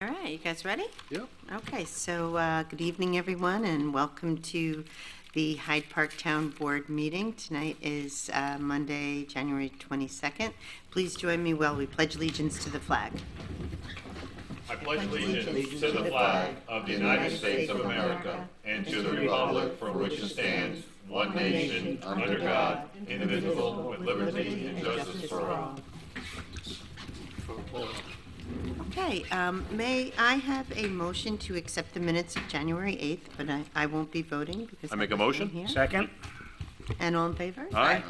All right, you guys ready? Yep. Okay, so good evening, everyone, and welcome to the Hyde Park Town Board meeting. Tonight is Monday, January 22nd. Please join me while we pledge allegiance to the flag. I pledge allegiance to the flag of the United States of America and to the republic for which it stands, one nation, under God, indivisible, with liberty and justice for all. Okay, may I have a motion to accept the minutes of January 8th, but I won't be voting because I make a wasn't motion? here. Second? And all in favor? Aye.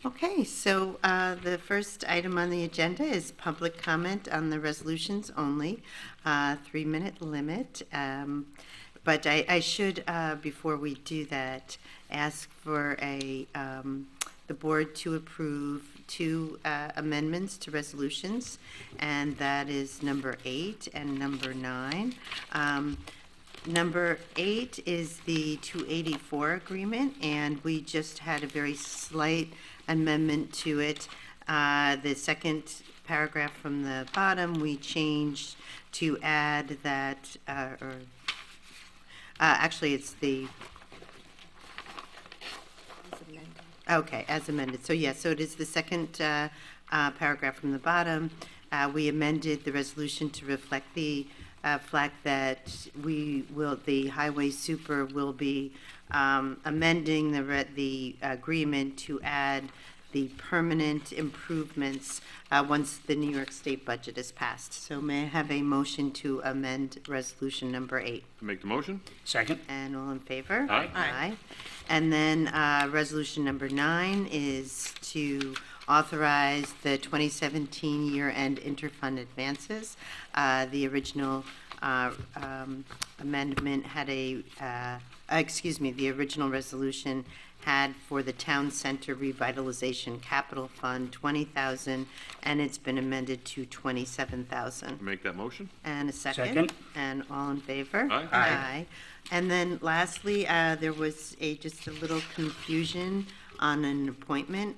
Okay, so the first item on the agenda is public comment on the resolutions only, 3-minute limit. But I should, before we do that, ask for the board to approve 2 amendments to resolutions, and that is number 8 and number 9. Number 8 is the 284 agreement, and we just had a very slight amendment to it. The second paragraph from the bottom, we changed to add that, actually it's the, okay, as amended. So yes, so it is the second paragraph from the bottom. We amended the resolution to reflect the fact that the highway super will be amending the agreement to add the permanent improvements once the New York State budget is passed. So may I have a motion to amend resolution number 8? Make the motion? Second? And all in favor? Aye. Aye. And then resolution number 9 is to authorize the 2017 year-end interfund advances. The original amendment had the original resolution had for the Town Center Revitalization Capital Fund $20,000, and it's been amended to $27,000. Make that motion? And a second. Second. And all in favor? Aye. Aye. And then lastly, there was just a little confusion on an appointment.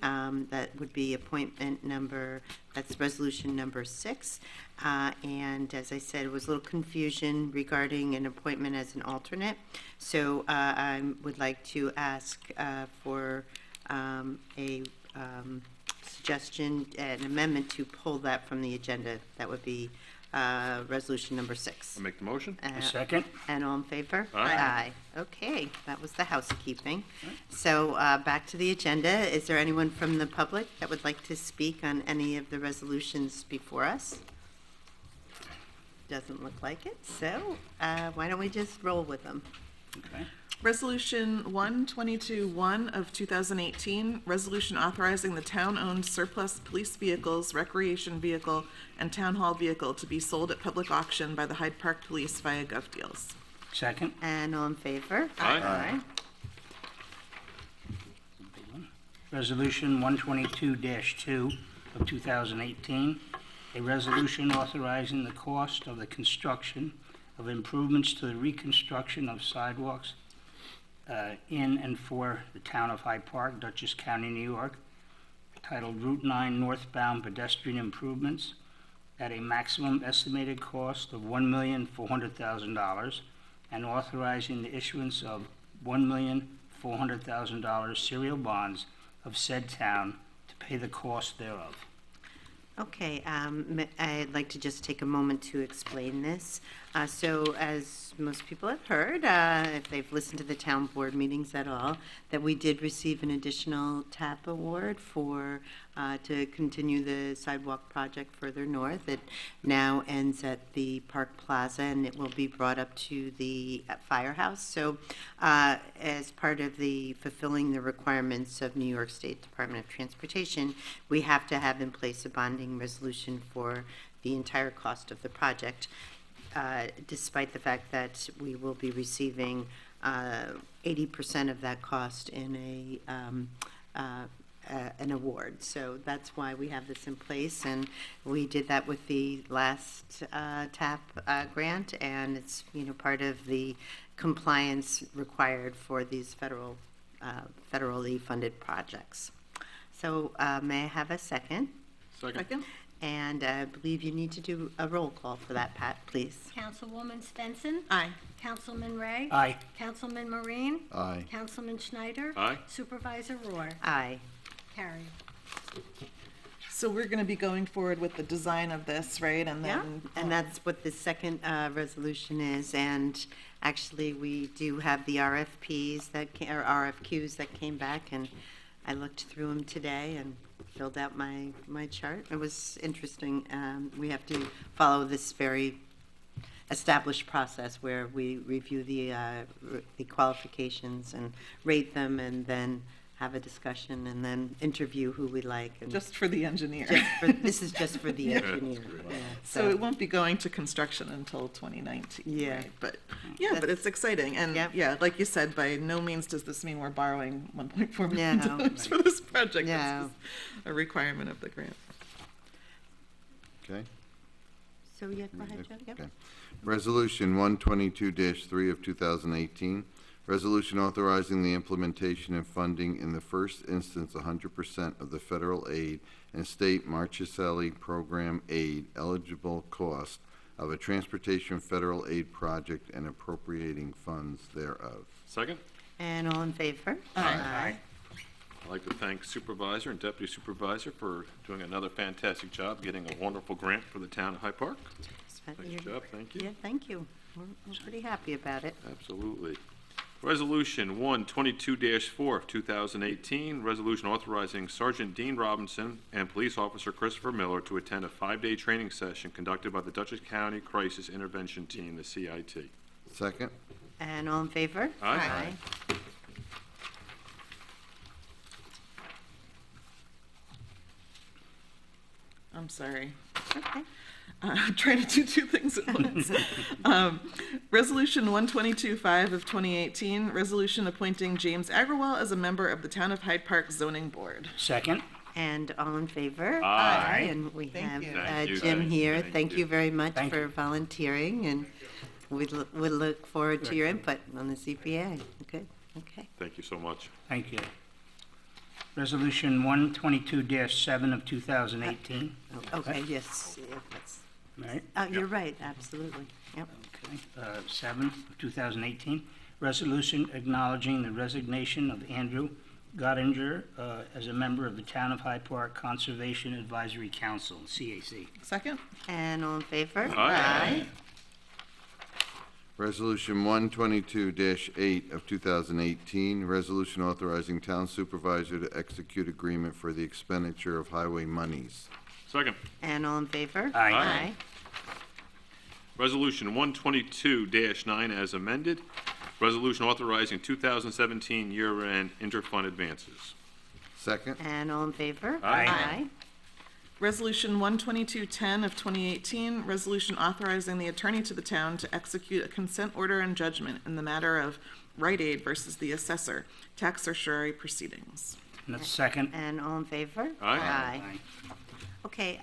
That would be appointment number, that's resolution number 6. And as I said, it was a little confusion regarding an appointment as an alternate. So I would like to ask for a suggestion, an amendment to pull that from the agenda. That would be resolution number 6. I make the motion? Second? And all in favor? Aye. Okay, that was the housekeeping. So back to the agenda. Is there anyone from the public that would like to speak on any of the resolutions before us? Doesn't look like it, so why don't we just roll with them? Okay. Resolution 122-1 of 2018, resolution authorizing the town-owned surplus police vehicles, recreation vehicle, and town hall vehicle to be sold at public auction by the Hyde Park Police via GOVDEALS. Second? And all in favor? Aye. Resolution 122-2 of 2018, a resolution authorizing the cost of the construction of improvements to the reconstruction of sidewalks in and for the town of Hyde Park, Dutchess County, New York, titled Route 9 Northbound Pedestrian Improvements, at a maximum estimated cost of $1,400,000, and authorizing the issuance of $1,400,000 serial bonds of said town to pay the cost thereof. Okay, I'd like to just take a moment to explain this. So as most people have heard, if they've listened to the town board meetings at all, that we did receive an additional TAP award to continue the sidewalk project further north. It now ends at the Park Plaza, and it will be brought up to the firehouse. So as part of the fulfilling the requirements of New York State Department of Transportation, we have to have in place a bonding resolution for the entire cost of the project. Despite the fact that we will be receiving 80% of that cost in an award. So that's why we have this in place, and we did that with the last TAP grant, and it's part of the compliance required for these federally funded projects. So may I have a second? Second. And I believe you need to do a roll call for that, Pat, please. Councilwoman Svensson? Aye. Councilman Ray? Aye. Councilman Marine? Aye. Councilman Schneider? Aye. Supervisor Rohr? Aye. Carried. So we're going to be going forward with the design of this, right? And Yeah, then and that's what the second resolution is, and actually, we do have the RFPs that, or RFQs that came back, and I looked through them today and filled out my chart. It was interesting. We have to follow this very established process where we review the qualifications and rate them, and then have a discussion, and then interview who we like. And just for the engineer. this is just for the engineer. Yeah, So it won't be going to construction until 2019. Yeah. Right? But yeah, but it's exciting. And Yep. yeah, like you said, by no means does this mean we're borrowing $1.4 million No. for this project. No. It's just a requirement of the grant. Okay. So, yeah, go ahead, Joe. Yep. Okay. Resolution 122-3 of 2018, resolution authorizing the implementation and funding in the first instance 100% of the federal aid and state Marchiselli program aid eligible cost of a transportation federal aid project and appropriating funds thereof. Second. And all in favor? I'd like to thank Supervisor and Deputy Supervisor for doing another fantastic job, getting a wonderful grant for the town of Hyde Park. Nice job, thank you. Yeah, thank you. We're pretty happy about it. Absolutely. Resolution 122-4 of 2018, resolution authorizing Sergeant Dean Robinson and Police Officer Christopher Miller to attend a 5-day training session conducted by the Dutchess County Crisis Intervention Team, the CIT. Second. And all in favor? Aye. I'm sorry. Okay. I'm trying to do two things at once. Resolution 122-5 of 2018, resolution appointing James Agrawal as a member of the Town of Hyde Park Zoning Board. Second. And all in favor? Aye. And we Thank have you. Thank you. Jim here. Thank Thank you. you very much Thank for you. volunteering, and we look forward to your input on the CPA. Good, okay. Thank you so much. Thank you. Resolution 122-7 of 2018. Okay, yes. Yeah, that's- Right? You're right, absolutely. Yep. Okay. 7 of 2018. Resolution acknowledging the resignation of Andrew Gottinger as a member of the Town of Hyde Park Conservation Advisory Council, CAC. Second? And all in favor? Aye. Resolution 122-8 of 2018, resolution authorizing town supervisor to execute agreement for the expenditure of highway monies. Second. And all in favor? Aye. Resolution 122-9 as amended, resolution authorizing 2017 year-end interfund advances. Second. And all in favor? Aye. Resolution 122-10 of 2018, resolution authorizing the attorney to the town to execute a consent order and judgment in the matter of Rite Aid versus the assessor, tax certiorari proceedings. And that's second. And all in favor? Aye. Okay,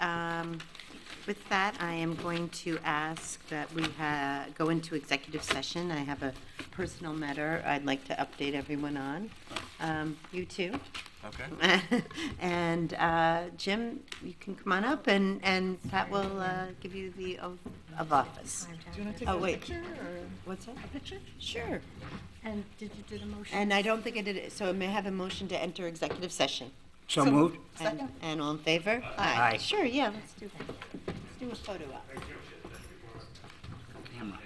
with that, I am going to ask that we go into executive session. I have a personal matter I'd like to update everyone on. You too. Okay. And Jim, you can come on up, and Pat will give you the oath of office. Do you want to take Oh, a wait. picture? Or? What's that? A picture? Sure. And did you do the motion? And I don't think I did it, so may I have a motion to enter executive session? So moved. And all in favor? Aye. Sure, yeah, let's do that. Let's do a photo op. Camera.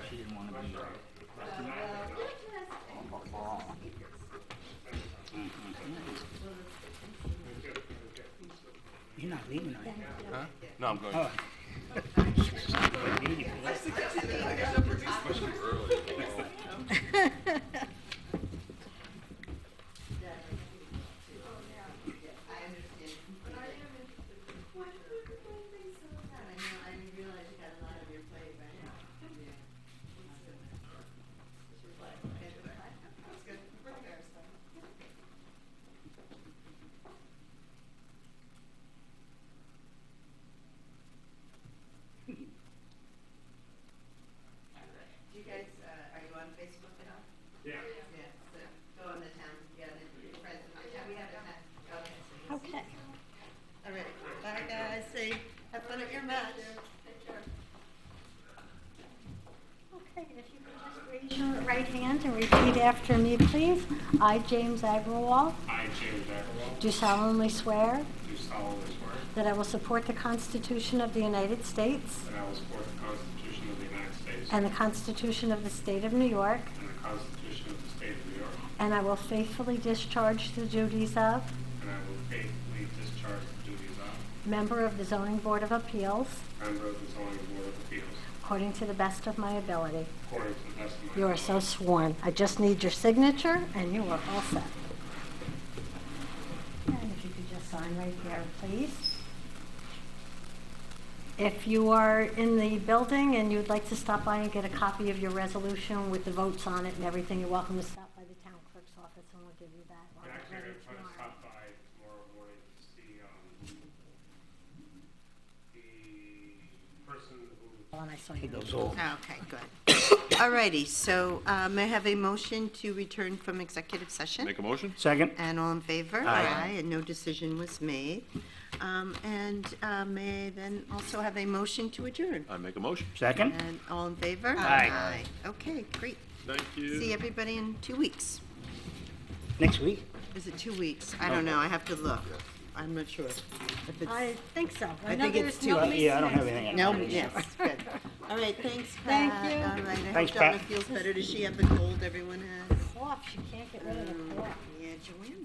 She didn't want to be. You're not leaving, are you? No, I'm going. Oh. after me, please. I, James Agrawal, I, James Agrawal, do solemnly swear do solemnly swear that I will support the Constitution of the United States that I will support the Constitution of the United States and the Constitution of the State of New York, and the Constitution of the State of New York, and I will faithfully discharge the duties of and I will faithfully discharge the duties of member of the Zoning Board of Appeals member of the Zoning Board of Appeals according to the best of my ability. according to the best of my You are ability. so sworn. I just need your signature, and you are all set. And if you could just sign right there, please. If you are in the building and you'd like to stop by and get a copy of your resolution with the votes on it and everything, you're welcome to stop by the town clerk's office, and we'll give you that. while And we're actually, I'm ready gonna try to tomorrow. stop by tomorrow morning to see, the person who And I saw you. Those all. Okay, good. All righty, so may I have a motion to return from executive session? Make a motion? Second? And all in favor? Aye. And no decision was made. And may I then also have a motion to adjourn? I make a motion. Second? And all in favor? Aye. Okay, great. Thank you. See everybody in 2 weeks. Next week? Is it 2 weeks? I don't know, I have to look. I'm not sure. If it's- I think so. I know think it's there's no two. meeting Yeah, I don't have next anything. No, week. yes, good. All right, thanks, Thank Pat. you. All right, I Thanks, hope Donna Pat. feels better. Does she have the cold everyone has? Cough, she can't get rid of the cough. Yeah, Joanne